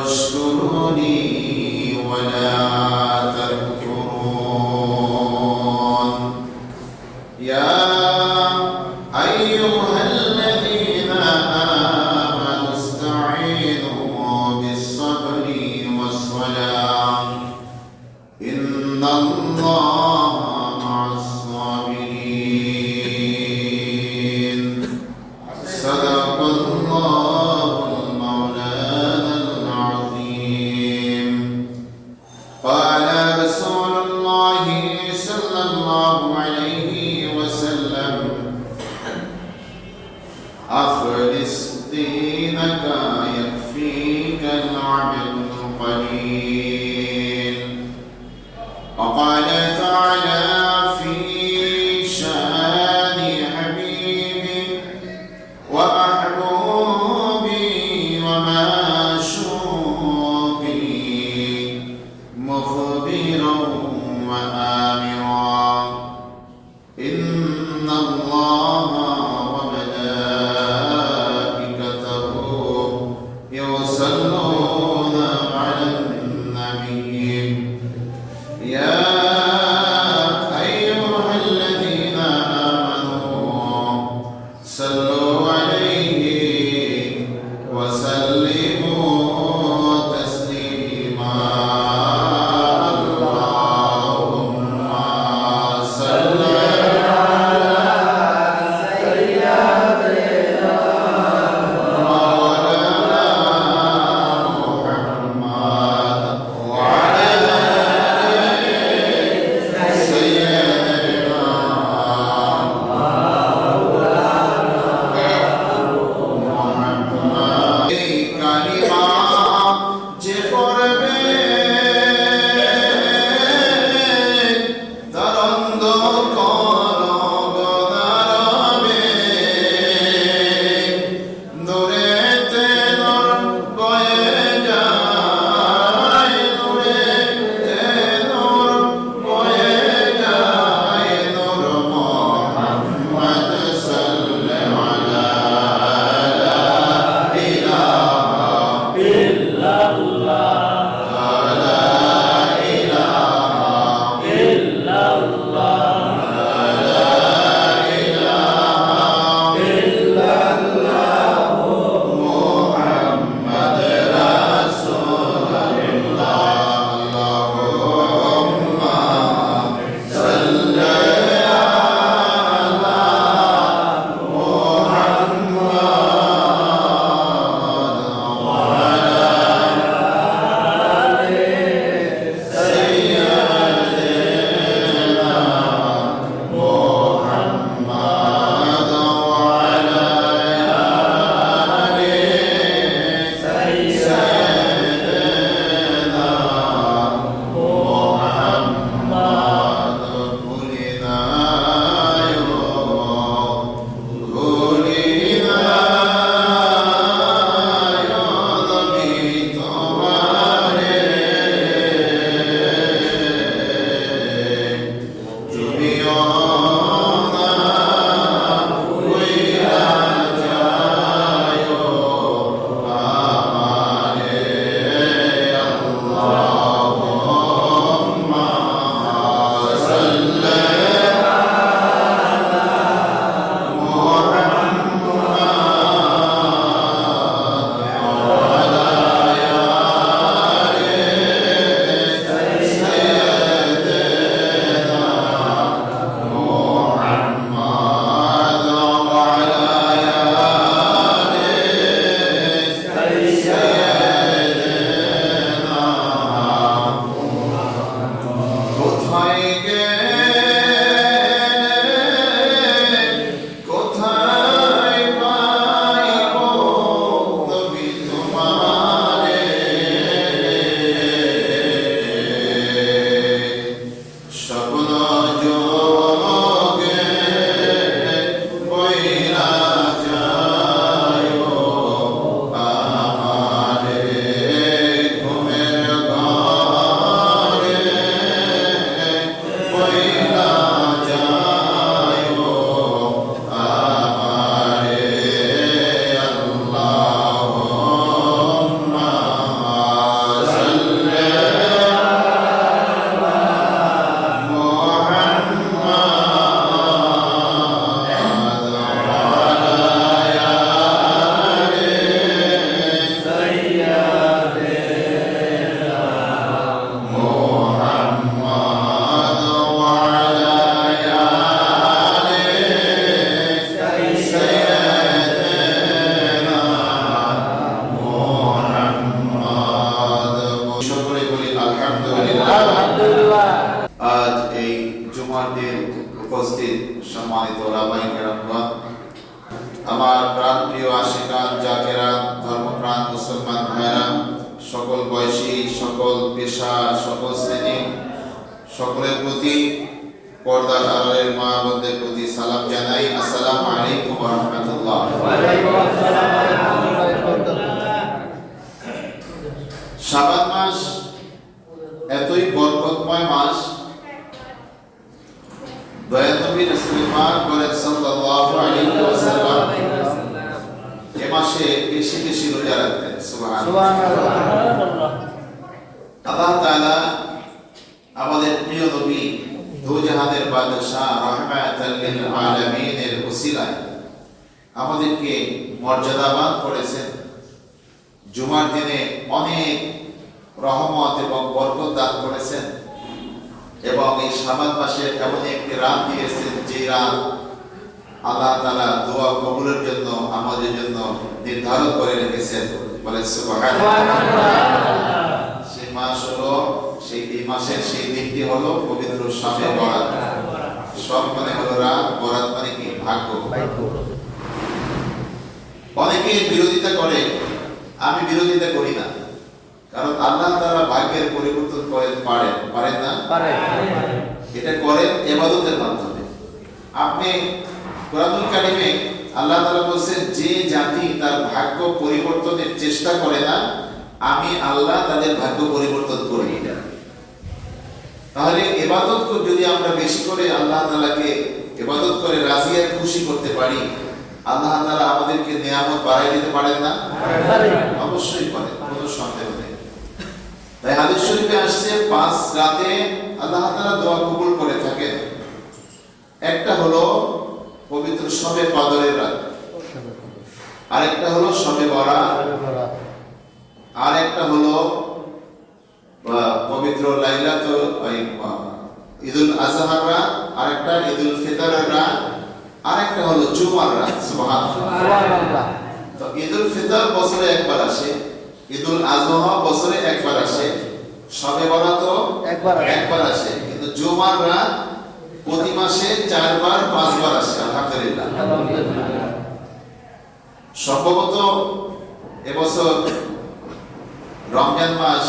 واشكروني ولا تكفرون يا أيها الذين آمنوا استعينوا بالصبر والصلاة إن الله مع الصابرين صدق الله المولانا العظيم قال رسول الله صلى الله عليه وسلم أخلص دينك يكفيك العمل القليل وقال تعالى في شان حبيبي ومحبوبي ومعشوقي مخبرا وآمرا إن الله وملائكته يصلون على النبي প্রাণ প্রিয় আশিকান জাকেরান ধর্মপ্রাণ মুসলমান ভাইরা, সকল বয়সী, সকল পেশা, সকল শ্রেণী, সকলের প্রতি, পর্দার আড়ালের মা বোনদের প্রতি সালাম জানাই। আসসালামু আলাইকুম ওয়া রাহমাতুল্লাহ। শাবান মাস এতই বরকতময় মাস, দয়াল নবী রাসূল পাক বলেন সাল্লাল্লাহু আলাইহি ওয়াসাল্লাম এ মাসে বেশি বেশি রোজা রাখতেন। সুবহানাল্লাহ। আল্লাহ তাআলা আমাদের প্রিয় নবী দুজাহানের বাদশা রাহমাতাল লিল আলামিনের ওসিলায় আমাদেরকে মর্যাদাবান করেছেন। জুমার দিনে অনেক রহমত এবং বরকত দান করেছেন এবং এই শাবান মাসে এমন একটি রাত দিয়েছেন যে রাত আল্লাহ তাআলা দোয়া কবুলের জন্য আমাদের জন্য নির্ধারণ করে রেখেছেন। বলেন সুবহানাল্লাহ। সেই মাস হলো এই মাসের সেই দিনটি হলো পবিত্র শবে বরাত। শব মানে হলো রাত, বরাত মানে কি ভাগ্য। অনেকে বিরোধিতা করে, আমি বিরোধিতা করি না, কারণ আল্লাহ তাআলা ভাগ্যের পরিবর্তন পারেন না? এটা করেন ইবাদতের মাধ্যমে। আপনি কোরআনুল কারীমে আল্লাহ তাআলা বলেন, যে জাতি তার ভাগ্য পরিবর্তনের চেষ্টা করে না, আমি আল্লাহ তাদের ভাগ্য পরিবর্তন করি না। তাহলে ইবাদত যদি আমরা বেশি করে আল্লাহ তাআলাকে ইবাদত করে রাজি আর খুশি করতে পারি, আল্লাহ তাআলা আমাদেরকে নিয়ামত বাড়াই দিতে পারেন না? অবশ্যই পারেন, কোনো সন্দেহ নেই। তাই হাদিস শরীফে আসছে 5 রাতে আল্লাহ তাআলা দোয়া কবুল করে থাকেন। একটা হলো পবিত্র শবে কদরের রাত, আরেকটা হলো শবে বরাত, আরেকটা হলো পবিত্র লাইলাতুল ঈদুল আযহার রাত, আরেকটা ঈদুল ফিতরের রাত, আরেকটা হলো জুমার রাত। সুবহানাল্লাহ। তো ঈদুল ফিতর বছরে একবার আসে, ঈদুল আযহা বছরে একবার আসে, শবে বরাতও একবার আসে, কিন্তু জুমার রাত প্রতি মাসে 4 বার 5 বার আসে। আলহামদুলিল্লাহ। সম্ভবত এবছর রমজান মাস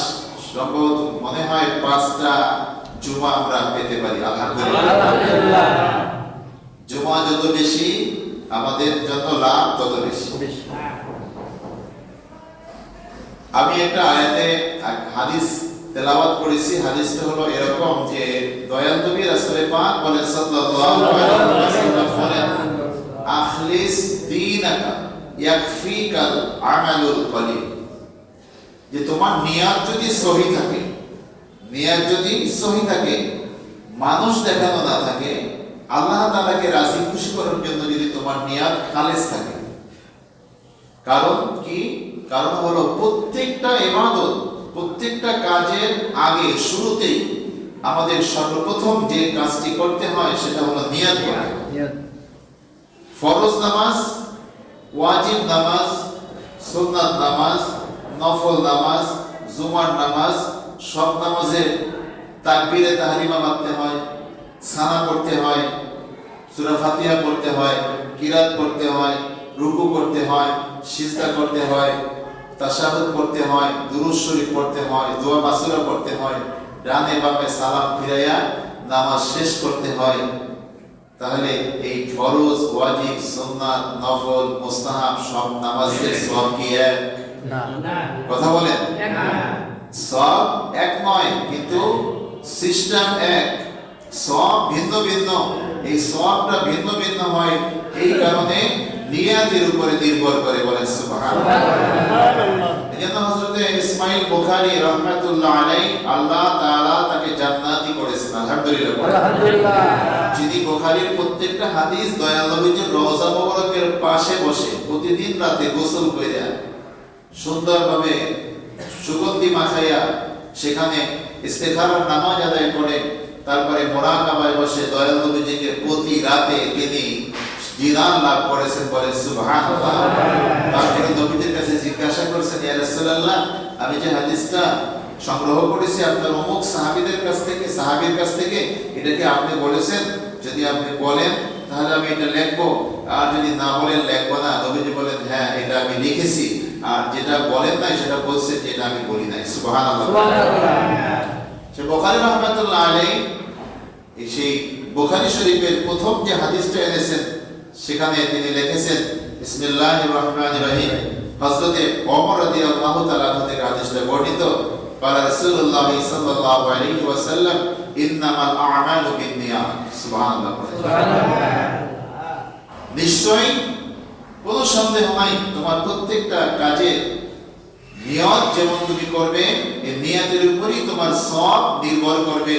সম্ভবত মনে হয় 5টা জুমা আমরা পেতে পারি। আলহামদুলিল্লাহ। জুমা যত বেশি আমাদের যত লাভ তত বেশি। আমি একটা আয়াতে হাদিস তেলাওয়াত করেছি। হাদিসটা হলো এরকম যে দয়াল নবী রাসূল পাক বলেন সাল্লাল্লাহু আলাইহি ওয়াসাল্লাম বলেন, আখলিস দীনাকা ইয়াকফিকাল আমালুল কলিল। যে তোমার নিয়ত যদি সহি থাকে, নিয়ত যদি সহি থাকে, মানুষ দেখানো না থাকে, আল্লাহ তাআলাকে রাজি খুশি করার জন্য যদি তোমার নিয়ত খালেস থাকে। কারণ কি? কারণ হলো প্রত্যেকটা ইবাদত, প্রত্যেকটা কাজের আগে শুরুতেই আমাদের সর্বপ্রথম যে কাজটি করতে হয় সেটা হলো নিয়ত করা। ফরজ নামাজ, ওয়াজিব নামাজ, সুন্নাত নামাজ, নফল নামাজ, জুমার নামাজ, সব নামাজে তাকবীরে তাহরিমা পড়তে হয়, সানা পড়তে হয়, সূরা ফাতিহা পড়তে হয়, কিরাত পড়তে হয়, রুকু করতে হয়, সিজদা করতে হয়, তাশাহুদ পড়তে হয়, দুরূদ শরীফ পড়তে হয়, দোয়া মাসুরা পড়তে হয়, ডানে বামে সালাম ফিরাইয়া নামাজ শেষ করতে হয়। তাহলে এই ফরজ, ওয়াজিব, সুন্নাত, নফল, মুস্তাহাব সব নামাজের সওয়াব কি এক? না। কথা বলেন। সওয়াব এক নয়, কিন্তু সিস্টেম এক। সওয়াব ভিন্ন ভিন্ন। এই সওয়াবটা ভিন্ন ভিন্ন হয় এই কারণে নিয়াতের উপরে নির্ভর করে। বলেন সুবহানাল্লাহ। এজন্য হযরত ইসমাঈল বুখারী রাহমাতুল্লাহ আলাইহি আল্লাহ তাআলা তাকে জান্নাতি করেছেন। আলহামদুলিল্লাহ। আলহামদুলিল্লাহ। যিনি বুখারীর প্রত্যেকটা হাদিস দয়াল নবীজির রওজা মোবারকের পাশে বসে প্রতিদিন রাতে গোসল কইরা সুন্দরভাবে সুগন্ধি মাখাইয়া সেখানে ইস্তেখারার নামাজ আদায় করে তারপরে মুরাকাবায় বসে দয়াল নবীজিকে প্রতি রাতে তিনি জিনান লাভ করেছেন। বলে সুবহানাল্লাহ। তারপরে নবীজির কাছে জিজ্ঞাসা করেছেন, ইয়া রাসূলুল্লাহ, আমি যে হাদিসটা সংগ্রহ করেছি আপনার অমুক সাহাবীর কাছ থেকে, এটা কি আপনি বলেছেন? যদি আপনি বলেন তাহলে আমি এটা লিখবো, আর যদি না বলেন লিখবো না। নবীজি বলেন হ্যাঁ এটা আমি লিখেছি, আর যেটা বলেন নাই সেটা বলছে যেটা আমি বলি নাই। সুবহানাল্লাহ। সে বুখারী রাহমাতুল্লাহ আলাইহি সেই বুখারী শরীফের প্রথম যে হাদিসটা এনেছেন সেখানে তিনি লিখেছেন বিসমিল্লাহির রহমানির রহিম। হযরতে ওমর রাদিয়াল্লাহু তাআলা থেকে হাদিসটা বর্ণিত, ক্বালা রাসূলুল্লাহ সাল্লাল্লাহু আলাইহি ওয়াসাল্লাম ইন্নামাল আ'মালু বিন্নিয়াত। সুবহানাল্লাহ। নিশ্চয়ই কোনো সন্দেহ নাই তোমার প্রত্যেকটা কাজে নিয়ত যেমন তুমি করবে, এই নিয়তের উপরই তোমার সওয়াব নির্ভর করবে,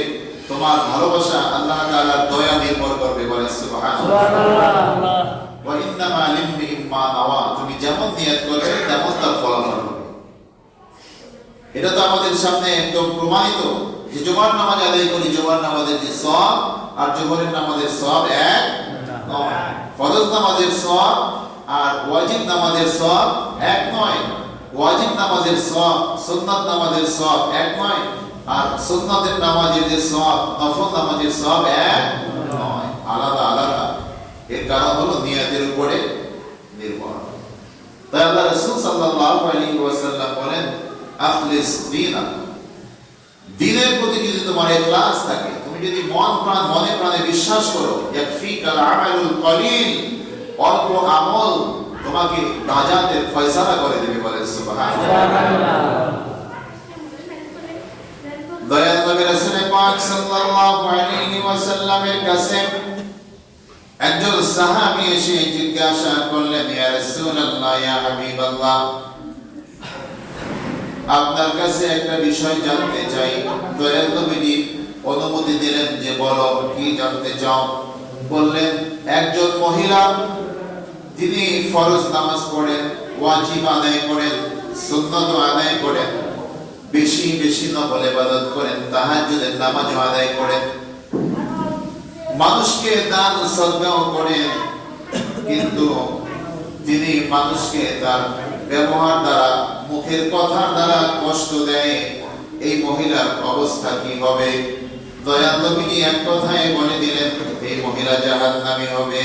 তোমার ভালোবাসা আল্লাহ তাআলার দয়া নির্ভর করবে। বলে সুবহানাল্লাহ। ওয়া ইন্নামা লিমরিইন মা নাওয়া, তুমি যেমন নিয়ত করবে তেমন তার ফলাফল হবে। এটা তো আমাদের সামনে একদম প্রমাণিত যে জুমার নামাজ আদায় করি, জুমার নামাজের যে সওয়াব আর জোহরের নামাজের সওয়াব এক নয়, ফরজ নামাজের সওয়াব আর ওয়াজিব নামাজের সওয়াব এক নয়, ওয়াজিব নামাজের সওয়াব সুন্নাত নামাজের সওয়াব এক নয়, আর সুন্নাতের নামাজের যে সওয়াব নফল নামাজের সওয়াব এক নয়, আলাদা আলাদা। এর কারণ হলো নিয়তের উপরে নির্ভর। তাই আল্লাহ রাসূল সাল্লাল্লাহু আলাইহি ওয়াসাল্লাম বলেন আখলিস দীনাক, দ্বীনের প্রতি যদি তোমার ইখলাস থাকে, তুমি যদি মনে প্রাণে বিশ্বাস করো, ইয়াকফিকাল আমালুল কলিল, অল্প আমল তোমাকে নাজাতের ফয়সালা করে দেবে। বলে সুবহানাল্লাহ। দয়াল নবী রাসূল পাক সাল্লাল্লাহু আলাইহি ওয়াসাল্লামের কাছে একজন সাহাবী এসে জিজ্ঞাসা করলেন, ইয়া রাসূলুল্লাহ, ইয়া হাবিবাল্লাহ, আপনার কাছে একটা বিষয় জানতে চাই। দয়াল নবী অনুমতি দিলেন যে বলো কি জানতে চাও। বললেন একজন মহিলা তিনি ফরজ নামাজ পড়েন, ওয়াজিব আদায় করেন, সুন্নাত আদায় করেন, বেশি বেশি নফল ইবাদত করেন, তাহাজ্জুদের নামাজ আদায় করেন, মানুষকে দান সদকাও করেন, কিন্তু তিনি মানুষকে তার ব্যবহার দ্বারা, মুখের কথার দ্বারা কষ্ট দেয়। এই মহিলার অবস্থা কি হবে? দয়াল নবী এক কথায় বলে দিলেন, এই মহিলা জাহান্নামী হবে।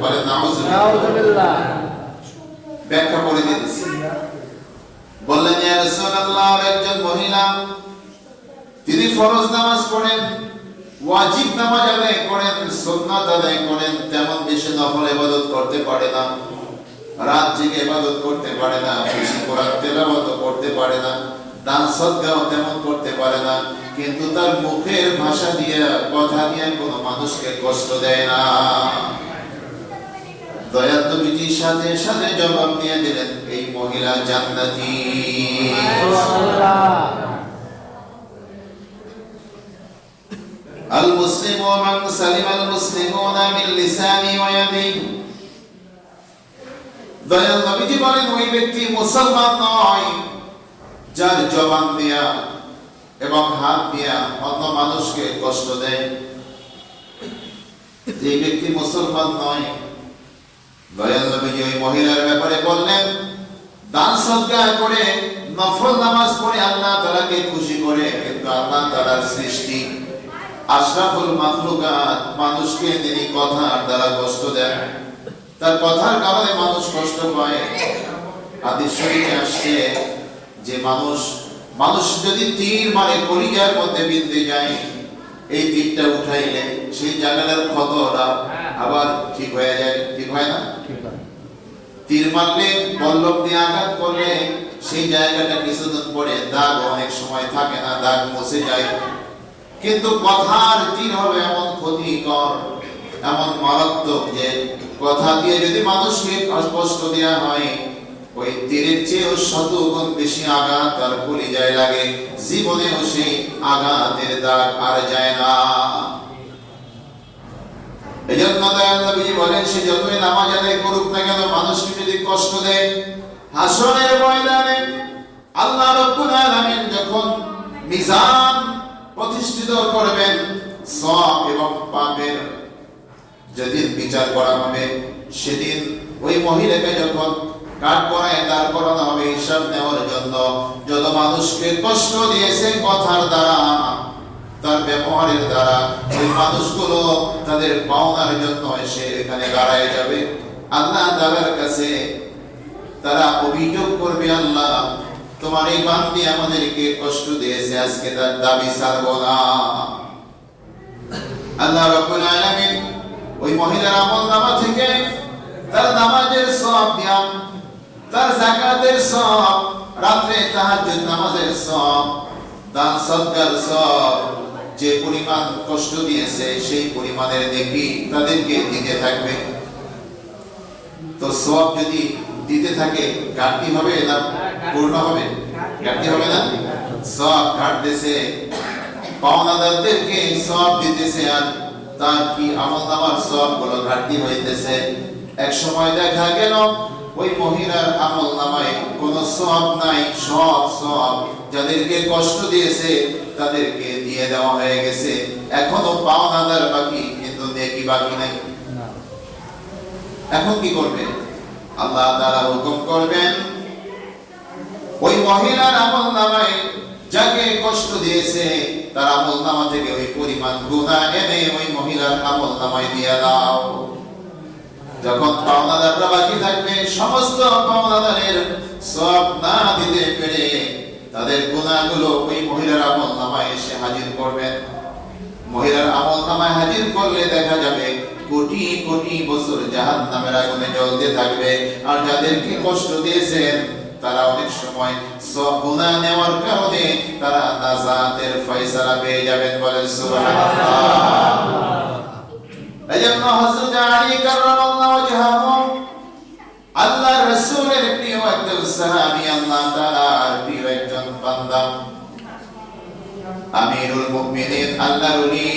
বলে নাউযুবিল্লাহ। ব্যাখ্যা করে দিতেছি। বললেন ইয়া রাসূলুল্লাহ, একজন মহিলা তিনি ফরজ নামাজ পড়েন, ওয়াজিব নামাজ আদায় করেন, সুন্নাত আদায় করেন, তেমন বেশি নফল ইবাদত করতে পারে না, রাত জেগে ইবাদত করতে পারে না, বেশি কোরআন তেলাওয়াত করতে পারে না, দান সদকাও তেমন করতে পারে না, কিন্তু তার মুখের ভাষা দিয়ে, কথা দিয়ে কোনো মানুষকে কষ্ট দেয় না। দয়াল নবীজি সাথে সাথে জবাব দিয়ে দিলেন, এই মহিলা জান্নাতি। আল মুসলিমু মান সালিমাল মুসলিমুনা মিন লিসানি ওয়া ইয়াদিহি। দয়াল নবীজি বলেন ওই ব্যক্তি মুসলমান নয় যার জবান দিয়া এবং হাত দিয়া অন্য মানুষকে কষ্ট দেয়। যে ব্যক্তি মুসলমান নয়। দয়াল নবীজি ওই মহিলার ব্যাপারে বললেন, দান সদকা করে, নফল নামাজ পড়ে আল্লাহ তাআলাকে খুশি করে, কিন্তু আল্লাহ তাআলার সৃষ্টি আশরাফুল মাখলুকাত মানুষকে তিনি কথার দ্বারা কষ্ট দেন, তার কথার কারণে মানুষ কষ্ট পায়। হাদিস শরীফে আসছে যে মানুষ যদি তীর মারে কলিজার মধ্যে বিঁধে যায়, এই তীরটা উঠাইলে সেই জায়গাটার ক্ষতটা আবার ঠিক হয়ে যায়, ঠিক হয় না? তীর মারলে, বল্লম দিয়ে আঘাত করলে সেই জায়গাটা কিছুদিন পরে দাগ অনেক সময় থাকে না, দাগ মুছে যায়। কিন্তু কথার তীর হবে এমন ক্ষতিকর, এমন মারাত্মক যে কথা দিয়ে যদি মানুষকে কষ্ট দেওয়া হয়, ওই তীরের চেয়েও শতগুণ বেশি আঘাত তার কলিজায় লাগে, জীবনেও সেই আঘাতের দাগ আর যায় না। এজন্য দয়াল নবীজি বলেন, সে যতই নামাজ আদায় করুক না কেন, মানুষকে যদি কষ্ট দেয়, হাসরের ময়দানে আল্লাহ রাব্বুল আলামিন যখন মিজান প্রতিষ্ঠিত করবেন, সওয়াব এবং পাপের যেদিন বিচার করা হবে, সেদিন ওই মহিলাকে যখন কাঠগড়ায় দাঁড় করানো হবে হিসাব নেওয়ার জন্য, যত মানুষকে কষ্ট দিয়েছে কথার দ্বারা, তার ব্যবহারের দ্বারা ওই মানুষগুলো তাদের পাওনার জন্য এসে এখানে দাঁড়ায় যাবে। আল্লাহ তাআলার কাছে তারা অভিযোগ করবে, আল্লাহ তোমার এই বান্দী আমাদেরকে কষ্ট দিয়েছে, আজকে তার দাবি ছাড়বো না। আল্লাহ রাব্বুল আলামিন ওই মহিলার আমলনামা থেকে তার নামাজের সওয়াব দিয়া, তার যাকাতের সওয়াব, রাতে তাহাজ্জুদ নামাজের সওয়াব, দান সদকার সওয়াব, যে পরিমাণ কষ্ট দিয়েছে সেই পরিমাণের নেকি তাদেরকে দিতে থাকবে। তো সওয়াব যদি দিতে থাকে ঘাটতি হবে না পূর্ণ হবে? ঘাটতি হবে না? সওয়াব ঘাটতেছে, পাওনাদারদেরকে সওয়াব দিতেছে, আর তার কি আমলনামার সওয়াবগুলো ঘাটতি হইতেছে। এক সময় দেখা গেল ওই মহিলার আমলনামায় কোনো সওয়াব নাই, সব সওয়াব যাদেরকে কষ্ট দিয়েছে তাদেরকে দিয়ে দেওয়া হয়ে গেছে। এখনো পাওনাদার বাকি, কিন্তু নেকি বাকি নাই। এখন কি করবে? আল্লাহ তাআলা হুকুম করবেন, ওই মহিলার আমলনামায় যাকে কষ্ট দিয়েছে তার আমলনামা থেকে ওই পরিমাণ গুনাহ এনে ওই মহিলার আমলনামায় দিয়ে দাও। যখন পাওনাদাররা বাকি থাকবে, সমস্ত পাওনাদারের সওয়াব না দিতে পেরে তাদের গুনাহগুলো ওই মহিলার আমলনামায় এসে হাজির করবেন। মহিলার আমলনামায় হাজির করলে দেখা যাবে কোটি কোটি বছর জাহান্নামের আগুনে জ্বলতে থাকবে। আর যাদেরকে কষ্ট দিয়েছেন তারা অনেক সময় সব গুনাহ নেওয়ার কারণে তারা নাজাতের ফয়সালা পেয়ে যাবেন। বলেন সুবহানাল্লাহ। এজন্য হযরত আলী কাররামাল্লাহু ওয়াজহাহু আল্লাহর রাসূলের প্রিয় একজন সাহাবী, আল্লাহ তাআলার প্রিয় একজন বান্দা, আমিরুল মুমিনিন আল্লাহর ওলি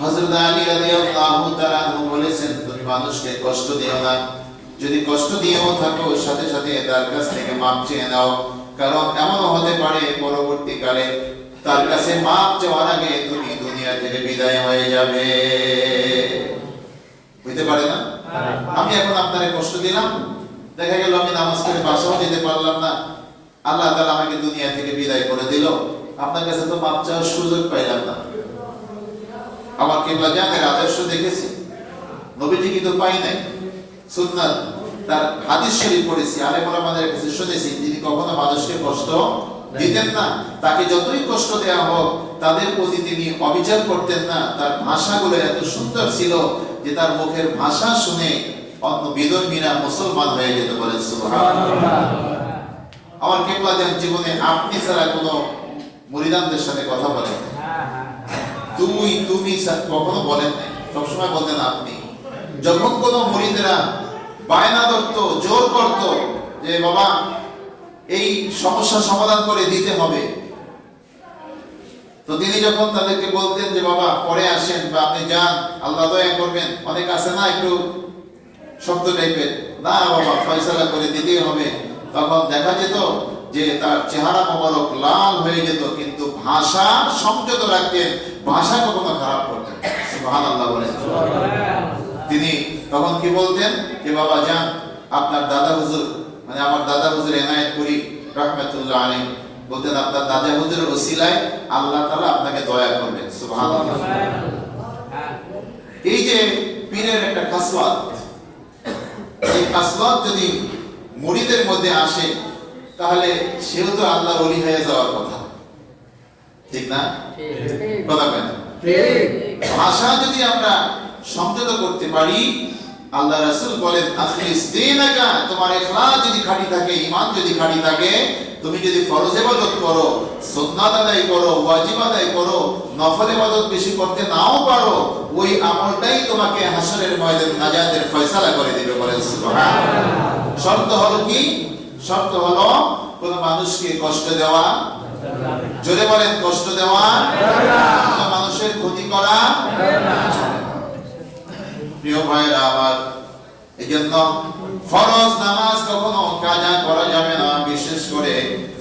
হযরত আলী রাদিয়াল্লাহু তাআলা বলেছেন, তুমি মানুষকে কষ্ট দিও না, যদি কষ্ট দিয়েও থাকো সাথে সাথে তার কাছ থেকে মাপ চেয়ে নাও। কারণ এমন হতে পারে পরবর্তীকালে তার কাছে মাপ চাওয়ার আগে তুমি দুনিয়া থেকে বিদায় হয়ে যাবে। হইতে পারে না? আমি এখন আপনারে কষ্ট দিলাম, দেখা গেল আমি নামাজ পড়ে বাসাও যেতে পারলাম না, আল্লাহ তাআলা আমাকে দুনিয়া থেকে বিদায় করে দিল, আপনার কাছে তো মাপ চাওয়ার সুযোগ পাইলাম না। আমার কিবলা জানের আদর্শ দেখেছি, নবীজি কিন্তু পাই নাই। সুন্নাত তার হাদিস শরীফ পড়েছি, আলেম ওলামাদের কাছে শুনেছি, তিনি কখনো মানুষকে কষ্ট দিতেন না। তাকে যতই কষ্ট দেওয়া হোক তাদের প্রতি তিনি অবিচার করতেন না। তার ভাষাগুলো এত সুন্দর ছিল যে তার মুখের ভাষা শুনে অন্য বিধর্মীরা মুসলমান হয়ে যেত। বলেন সুবহানাল্লাহ। আমার কিবলা জান জীবনে আপনি ছাড়া কোনো মুরিদানদের সাথে কথা বলেন না, তুই তুমি কখনো বলেন নাই, সবসময় বলতেন আপনি। যখন কোনো মুরিদেরা বায়না ধরতো, জোর করত যে বাবা এই সমস্যা সমাধান করে দিতে হবে, তো তিনি যখন তাদেরকে বলতেন যে বাবা পরে আসেন বা আপনি যান, আল্লাহ দয়া করবেন, অনেক আছে না একটু শব্দ টাইপের, না বাবা ফয়সালা করে দিতেই হবে, তখন দেখা যেত যে তার চেহারা মোবারক লাল হয়ে যেত, কিন্তু ভাষা সংযত রাখতেন, ভাষা কখনো খারাপ করতেন। সুবহানাল্লাহ বলেন। তিনি তখন কি বলতেন যে বাবা যান, আপনার দাদা হুজুর, মানে আমার দাদা হুজুর এনায়েতপুরী রাহমাতুল্লাহ আলাইহি বলতেন, আপনার দাদা হুজুরের ওসিলায় আল্লাহ তাআলা আপনাকে দয়া করবেন। সুবহানাল্লাহ। এই যে পীরের একটা খাসলাত, এই খাসলাত যদি মুরিদের মধ্যে আসে তাহলে সেও তো আল্লাহর ওলি হয়ে যাওয়ার কথা, ঠিক না? কথা বলেন। ভাষা যদি আমরা সংযত করতে পারি, আল্লাহ রাসূল বলেন আখলিস দীনাকা, তোমার ইখলাস যদি খাঁটি থাকে, ঈমান যদি খাঁটি থাকে, তুমি যদি ফরজ ইবাদত করো, সুন্নাত আদায় করো, ওয়াজিব আদায় করো, নফল ইবাদত বেশি করতে নাও পারো, ওই আমলটাই তোমাকে হাসরের ময়দানে নাজাতের ফয়সালা করে দিবে। বলেন সুবহানাল্লাহ। শর্ত হলো কি? শর্ত হলো কোন মানুষকে কষ্ট দেওয়া, জোরে বলেন কষ্ট দেওয়া, কোন মানুষের ক্ষতি করা। প্রিয় ভাইরা আমার, এজন্য ফরজ নামাজ কখনো কাজা করা যাবে না, বিশেষ করে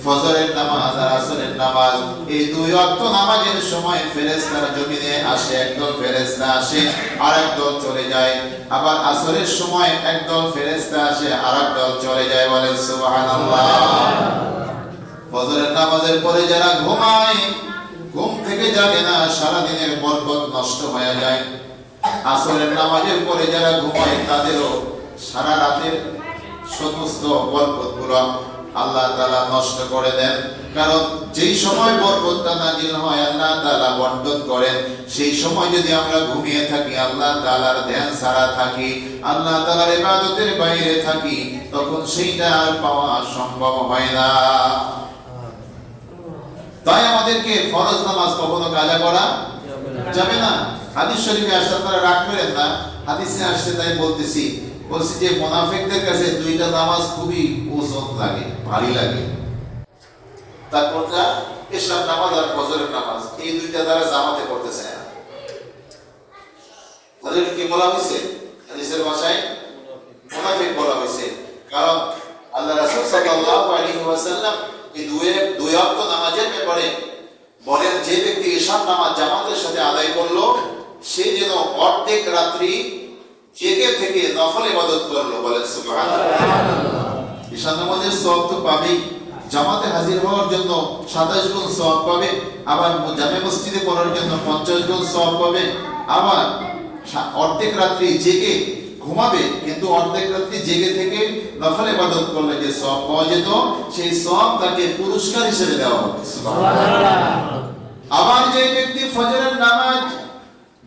ফজরের নামাজ আর আসরের নামাজ। এই দুই ওয়াক্ত নামাজের সময় ফেরেশতারা জমিনে আসে, একদল ফেরেশতা আসে আর একদল চলে যায়, আবার আসরের সময় একদল ফেরেশতা আসে আর একদল চলে যায়। বলেন সুবহানাল্লাহ। ফজরের নামাজের পরে যারা ঘুমায়, ঘুম থেকে জাগে না, সারা দিনের বরকত নষ্ট হয়ে যায়। আসরের নামাজের পরে যারা ঘুমায় তাদেরও সারা রাতের সমস্ত বরকতগুলো আল্লাহ তাআলা নষ্ট করে দেন। কারণ যেই সময় বরকতটা নাজিল হয় আল্লাহ তাআলা বন্টন করেন, সেই সময় যদি আমরা ঘুমিয়ে থাকি, আল্লাহ তাআলার ধ্যান ছাড়া থাকি, আল্লাহ তাআলার ইবাদতের বাইরে থাকি, তখন সেইটা আর পাওয়া সম্ভব হয় না। তাই আমাদেরকে ফরজ নামাজ কখনো কাজা করা যাবে না। হাদিস শরীফে আসছে, আপনারা রাগ করেন না, হাদিসে আসছে তাই বলতেছি। বলছি যে মুনাফিকদের কাছে দুইটা নামাজ খুবই ওজন লাগে, ভারী লাগে। তারপরটা ইশার নামাজ আর ফজরের নামাজ, এই দুইটা দ্বারা জামাতে পড়তে চায় না। তাদের কি বলা হয়েছে হাদিসের ভাষায়? মুনাফিক বলা হয়েছে। কারণ আল্লাহ রাসূল সাল্লাল্লাহু আলাইহি ওয়াসাল্লাম এই দুই ওয়াক্ত নামাজের ব্যাপারে বলেন, যে ব্যক্তি ইশার নামাজ জামাতের সাথে আদায় করলো, সে যেন অর্ধেক রাত্রি জেগে থেকে নফল ইবাদত করলো। বলেন সুবহানাল্লাহ। ইশার নামাজের সওয়াব তো পাবেই, জামাতে হাজির হওয়ার জন্য 27 গুণ সওয়াব পাবে, আবার জামে মসজিদে পড়ার জন্য 50 গুণ সওয়াব পাবে, আবার অর্ধেক রাত্রি জেগে ঘুমাবে, কিন্তু অর্ধেক রাত্রি জেগে থেকে নফল ইবাদত করলে যে সওয়াব পাওয়া যেত, সেই সওয়াব তাকে পুরস্কার হিসেবে দেওয়া হবে। সুবহানাল্লাহ। আবার যে ব্যক্তি ফজরের নামাজ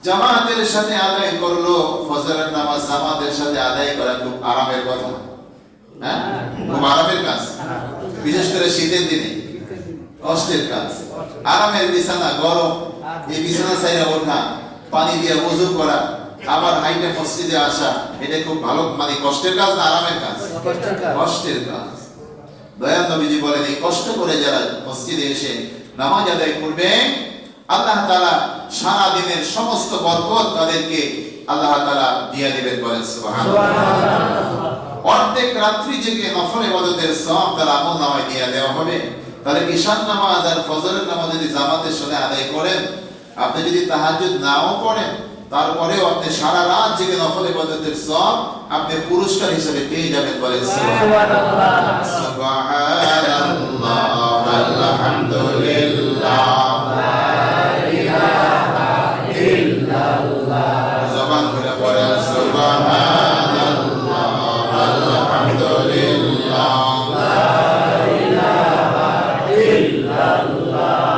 জামাতের সাথে আদায় করলো, ফজরের নামাজ জামাতের সাথে আদায় করা খুব আরামের কথা, হ্যাঁ, খুব আরামের কাজ। বিশেষ করে শীতের দিনে কষ্টের কাজ। আরামের বিছানা, গরম, এই বিছানা ছাইরা ওঠা, পানি দিয়ে ওযু করা, আবার হাইটে মসজিদে আসা, এটা খুব ভালো, মানে কষ্টের কাজ না আরামের কাজ? কষ্টের কাজ। দয়াল নবীজি বলেন, এই কষ্ট করে যারা মসজিদে এসে নামাজ আদায় করবে, আল্লাহ তাআলা সারা দিনের সমস্ত বরকত তাদেরকে আল্লাহ তাআলা দিয়ে দিবেন। বলেন সুবহানাল্লাহ। অর্ধেক রাত্রি জেগে নফল ইবাদতের সওয়াব তার আমলনামায় দিয়ে দেওয়া হবে। তাহলে ঈশার নামাজ আর ফজরের নামাজ যদি জামাতের সাথে আদায় করেন, আপনি যদি তাহাজ্জুদ নাও পড়েন, তারপরেও আপনি সারা রাত জেগে নফল ইবাদতের সওয়াব আপনি পুরস্কার হিসেবে পেয়ে যাবেন। বলেন সুবহানাল্লাহ। সুবহানাল্লাহ, আলহামদুলিল্লাহ, লা ইলাহা ইল্লাল্লাহ। জবান খুলে পড়েন সুবহানাল্লাহ, আলহামদুলিল্লাহ, লা ইলাহা ইল্লাল্লাহ,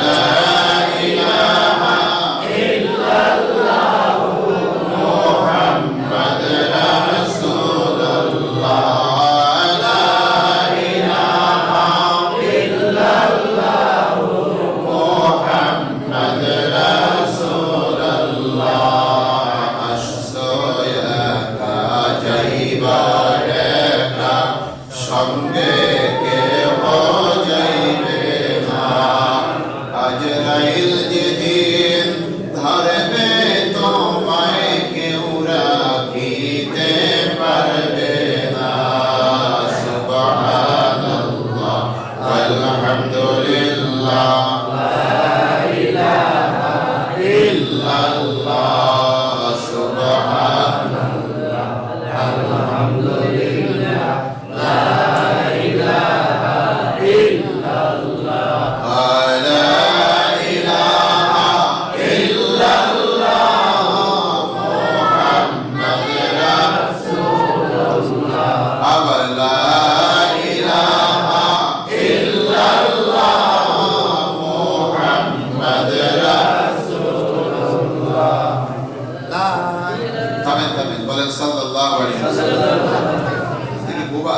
লা ইলাহা ইল্লাল্লাহ, মুহাম্মাদুর রাসূলুল্লাহ, লা ইলাহা ইল্লাল্লাহ, মুহাম্মাদুর রাসূলুল্লাহ। আসছো একা যাইবার একা, সঙ্গে কেহ যাইবে না। আজরাইল যেদিন ধরবে তোমায়, কেউ রাখিতে পারবে না। সুবহানাল্লাহ, আলহামদুলিল্লাহ, লা ইলাহা ইল্লাল্লাহ। সুবহানাল্লাহ, আলহামদুলিল্লাহ, লা ইলাহা ইল্লাল্লাহ, লা ইলাহা ইল্লাল্লাহ, মুহাম্মাদুর রাসূলুল্লাহ। আবার লা ইলাহা ইল্লাল্লাহ, মুহাম্মাদুর রাসূলুল্লাহ। থামেন থামেন, বলেন সাল্লাল্লাহু আলাইহি ওয়াসাল্লাম। তিনি বোবা,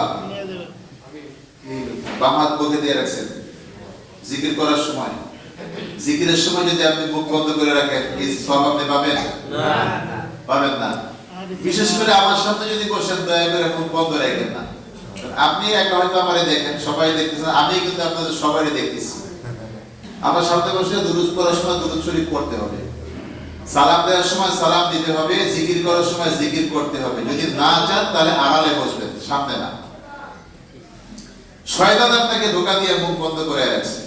বাম হাত বুকে দিয়ে রাখছেন জিকির করার সময়। জিকিরের সময় যদি আপনি মুখ বন্ধ করে রাখেন, এই সওয়াব আপনি পাবেন না? পাবেন না। বিশেষ করে আমার সামনে যদি বসেন, দয়া করে মুখ বন্ধ রাখেন না। আপনি একা হয়তো আমারে দেখেন, সবাই দেখতেছেন, আমি কিন্তু আপনাদের সবাই দেখতেছি। আমার সামনে বসে দুরূদ পড়ার সময় দুরূদ শরীফ পড়তে হবে, সালাম দেওয়ার সময় সালাম দিতে হবে, জিকির করার সময় জিকির করতে হবে। যদি না চান তাহলে আড়ালে বসবেন, সামনে না। শয়তান আপনাকে ধোঁকা দিয়ে মুখ বন্ধ করে রাখছে।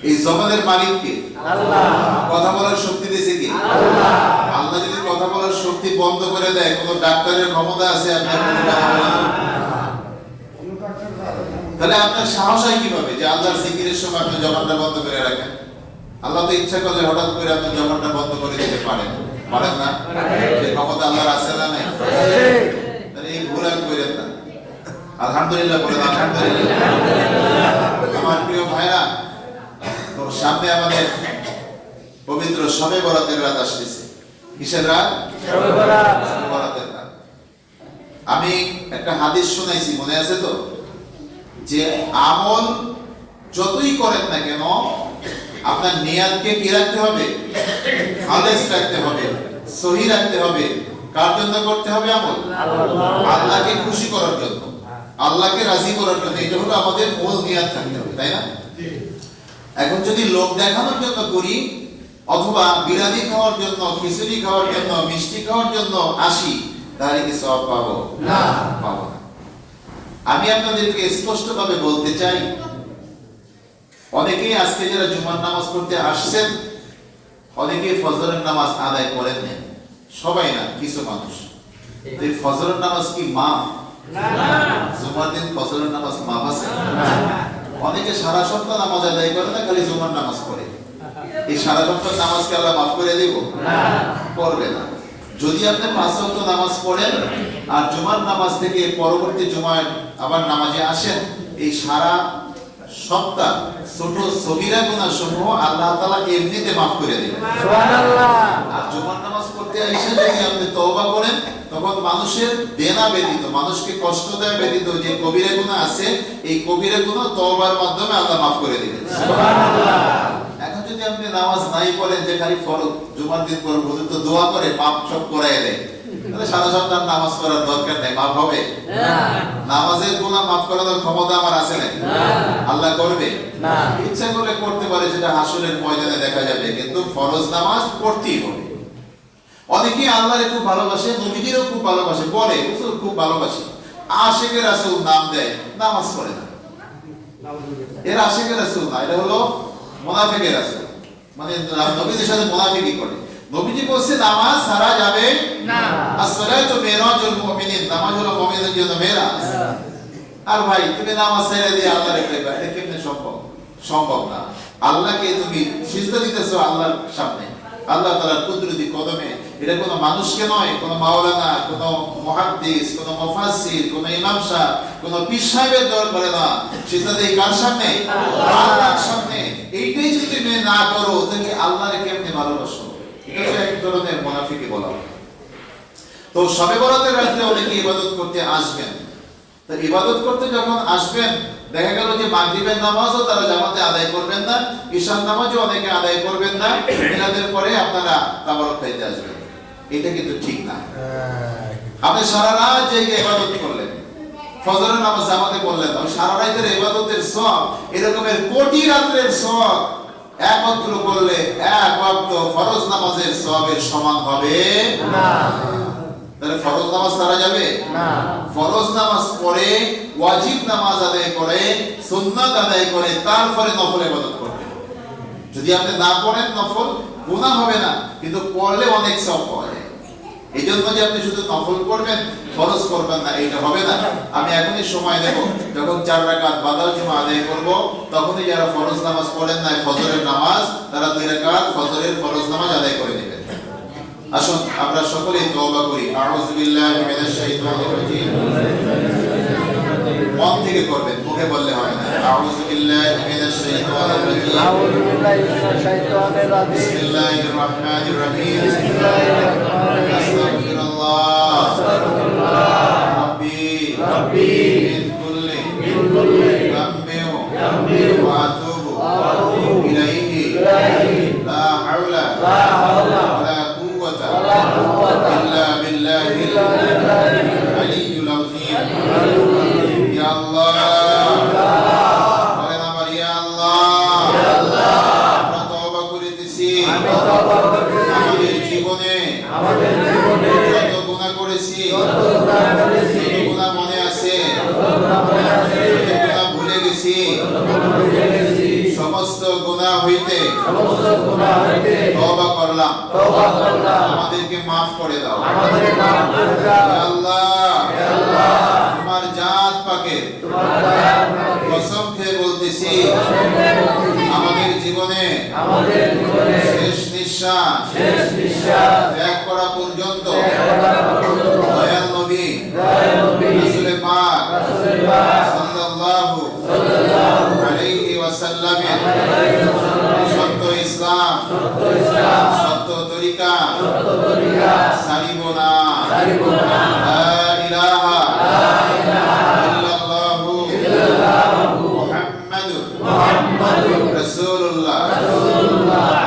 এই জবানের মালিক কে? আল্লাহ। কথা বলার শক্তি দিয়েছে কি? আল্লাহ। আল্লাহ যদি কথা বলার শক্তি বন্ধ করে দেয়, কোন ডাক্তারের ক্ষমতা আছে আপনার কোনো কথা বলার? তাহলে আপনার সাহস হয় কিভাবে যে আল্লাহর জিকিরের সময় আপনি জবানটা বন্ধ করে রাখেন? আল্লাহ তো ইচ্ছা করলে হঠাৎ করে আপনি জবানটা বন্ধ করে দিতে পারেন, পারেন না? সেই ক্ষমতা আল্লাহর আছে না নাই? তাহলে এই ভুল আর করেন না। আলহামদুলিল্লাহ বলেন, আলহামদুলিল্লাহ। আমার প্রিয় ভাইরা, তো সামনে আমাদের পবিত্র শবে বরাতের রাত আসতেছে। কিসের রাত? শবে বরাত, শবে বরাতের রাত। আমি একটা হাদিস শুনাইছি, মনে আছে তো? যে আমল যতই করেন না কেন আপনার নিয়াতকে কি রাখতে হবে? খালেস রাখতে হবে, সহি রাখতে হবে। কার জন্য করতে হবে আমল? আল্লাহকে খুশি করার জন্য, আল্লাহকে রাজি করার জন্য। এটা হলো আমাদের মূল নিয়াত থাকতে হবে, তাই না? এখন যদি লোক দেখানোর জন্য করি অথবা বিরিয়ানি খাওয়ার জন্য, খিচুড়ি খাওয়ার জন্য, মিষ্টি খাওয়ার জন্য আসি, তাহলে কি সওয়াব পাবো? না, পাবো না। আমি আপনাদেরকে স্পষ্টভাবে বলতে চাই, অনেকেই আজকে যারা জুমার নামাজ পড়তে আসছেন, অনেকেই ফজরের নামাজ আদায় করেন না। সবাই না, কিছু মানুষ। এই ফজরের নামাজ কি মাফ? না। জুমার দিন ফজরের নামাজ মাফ আছে? না। অনেকে সারা সপ্তাহ নামাজ আদায় করে না, খালি জুমার নামাজ পড়ে। এই সারা সপ্তাহ নামাজকে আল্লাহ মাফ করে দেব? না, করবে না। যদি আপনি 5 ওয়াক্ত নামাজ পড়েন আর জুমার নামাজ থেকে পরবর্তী জুমায় আবার নামাজে আসেন, এই সারা সপ্তাহ ছোট সগীরা গুনাহ সমূহ আল্লাহ তাআলা এমনিতে মাফ করে দেবেন। সুবহানাল্লাহ। আর জুমার নামাজ পড়তে এসে যদি আপনি তওবা করেন, তখন মানুষের দেনা ব্যতীত, মানুষকে কষ্ট দেওয়া ব্যতীত যে কবিরা গুনাহ আছে, এই কবিরা গুনাহ তওবার মাধ্যমে আল্লাহ মাফ করে দিবেন। সুবহানাল্লাহ। এখন যদি আপনি নামাজ নাই পড়েন, যে খালি ফরজ জুমার দিন পর পর্যন্ত দোয়া করে পাপ সব করায় দেয়, তাহলে সারা সপ্তাহ নামাজ পড়ার দরকার নেই। মাফ হবে না। নামাজের গুনাহ মাফ করার ক্ষমতা আমার আছে নাকি? না। আল্লাহ করবে না। ইচ্ছা করে করতে পারে, সেটা হাসরের ময়দানে দেখা যাবে, কিন্তু ফরজ নামাজ পড়তেই হবে। অনেকেই আল্লাহরে খুব ভালোবাসে, নবীজিরও খুব ভালোবাসে, বলে হুজুর খুব ভালোবাসি, আশিকে রাসূল নাম দেয়, নামাজ পড়ে না। এর আশিকে রাসূল না, এটা হলো মুনাফিকের রাসূল, মানে নবীদের সাথে মুনাফিকি করে। নবীজি বলছে নামাজ ছাড়া যাবে না। as-salatu mi'rajul mu'minin, নামাজ হলো মুমিনের জন্য মেরাজ। আর ভাই তুমি নামাজ ছেড়ে দিয়ে আল্লাহরে কইবা, এটা কেমনে সম্ভব? সম্ভব না। আল্লাহকে তুমি সিজদা দিতেছো আল্লাহর সামনে, আল্লাহ তাআলার কুদরতি কদমে। এটা কোনো মানুষকে নয়, কোনো মাওলানা, কোনো মুহাদ্দিস, কোনো মুফাসসির, কোনো ইমাম সাহেব, কোনো পীর সাহেবের দরবারে না। সিজদা দেই কার সামনে? আল্লাহর সামনে। এইটাই যদি তুমি না করো, তাহলে আল্লাহরে কেমনে ভালোবাসো? এটা তো এক ধরনের মুনাফিকি বলা হয়। তো শবে বরাতের রাতে অনেকে ইবাদত করতে আসবেন। তো ইবাদত করতে যখন আসবেন, দেখা গেল যে মাগরিবের নামাজও তারা জামাতে আদায় করবেন না, ঈশার নামাজও অনেকে আদায় করবেন না, মিলাদের পরে আপনারা তাবারক খাইতে আসবেন। এটা কিন্তু ঠিক না। আপনি সারা রাত জেগে ইবাদত করলেন, ফজরের নামাজ জামাতে পড়লেন, সারা রাতের ইবাদতের সওয়াব এরকমের কোটি রাতের সওয়াব একত্র করলে এক ওয়াক্ত ফরজ নামাজের সওয়াবের সমান হবে না। তাহলে ফরজ নামাজ ছাড়া যাবে না। ফরজ নামাজ পড়ে, ওয়াজিব নামাজ আদায় করে, সুন্নাত আদায় করে, তারপরে নফল ইবাদত করবে। যদি আপনি না পড়েন নফল, গুনাহ হবে না, কিন্তু পড়লে অনেক সওয়াব পাওয়া যায়। এই জন্য যে আপনি শুধু নফল পড়বেন, ফরজ করবেন না, এটা হবে না। আমি এখনই সময় দেব, যখন 4 রাকাত বাদাল জুমা আদায় করব, তখনই যারা ফরজ নামাজ পড়েন না ফজরের নামাজ, তারা 2 রাকাত ফজরের ফরজ নামাজ আদায় করে নেবেন। আসুন আমরা সকলেই তওবা করি। আউযু বিল্লাহি মিনাশ শাইতানির রাজীম। মন থেকে করবেন, মুখে বললে হবে না। আউযু বিল্লাহি মিনাশ শাইতানির রাজীম। আউযু বিল্লাহি মিনাশ শাইতানির রাজীম। বিসমিল্লাহির রাহমানির রাহিম। বিসমিল্লাহির রাহমানির রাহিম। আস্তাগফিরুল্লাহ, আস্তাগফিরুল্লাহ। রাব্বি মিন কুল্লি যামবিন ওয়া আতুবু ইলাইহি লা হাওলা ওয়ালা কুওয়াতা ইল্লা বিল্লাহিল আলিয়্যিল আযীম। ইয়া আল্লাহ, বলেন আমার ইয়া আল্লাহ, আমরা তওবা করিতেছি আমাদের জীবনে যত গুনাহ করেছি, যত গুনাহ মনে আছে, যত গুনাহ ভুলে গেছি, সমস্ত গুনাহ হইতে তওবা করলাম, আমাদেরকে মাফ করে দাও। ইয়া আল্লাহ, তোমার জাত পাক পাকে কসম খেয়ে বলতেছি আমাদের জীবনে শেষ নিঃশ্বাস ত্যাগ করা পর্যন্ত দয়াল নবী রাসূল পাক সাল্লাল্লাহু আলাইহি ওয়াসাল্লামের সত্য ইসলাম সত্য তরিকা সারিব না। লা ইলাহা ইল্লাল্লাহু মুহাম্মাদুর রাসূলুল্লাহ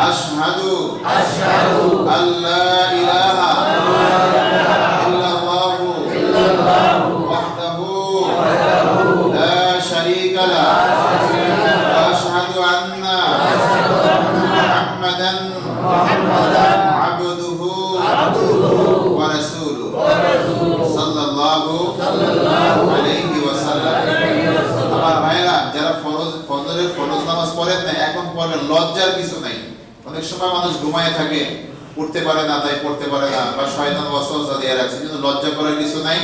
আশহাদু আল্লা ইলাহা ইল্লাল্লাহু ওয়াহদাহু লা শারীকা লাহু ওয়া আশহাদু আন্না মুহাম্মাদান আবদুহু ওয়া রাসূলুহু সাল্লাল্লাহু আলাইহি ওয়াসাল্লাম। আমার ভাইরা যারা ফজরের ফরজ নামাজ পড়েন না এখন পড়বেন, লজ্জার কিছু নাই। অনেক সময় মানুষ ঘুমায় থাকে, উঠতে পারে না, তাই পড়তে পারে না, বা শয়তান ওয়াসওয়াসা দিয়ে রাখছে, কিন্তু লজ্জা করার কিছু নাই।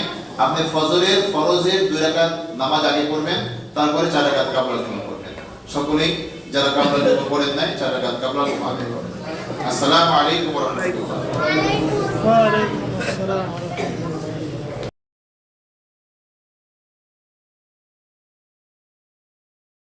আপনি ফজরের ফরজের 2 রাকাত নামাজ আগে পড়বেন, তারপরে 4 রাকাত কাবলার জন্য পড়বেন। সকলেই যারা কাবলার জন্য পড়েন নাই 4 রাকাত কাবলার জন্য আগে পড়বেন। আসসালামু আলাইকুম ওয়া রাহমাতুল্লাহ।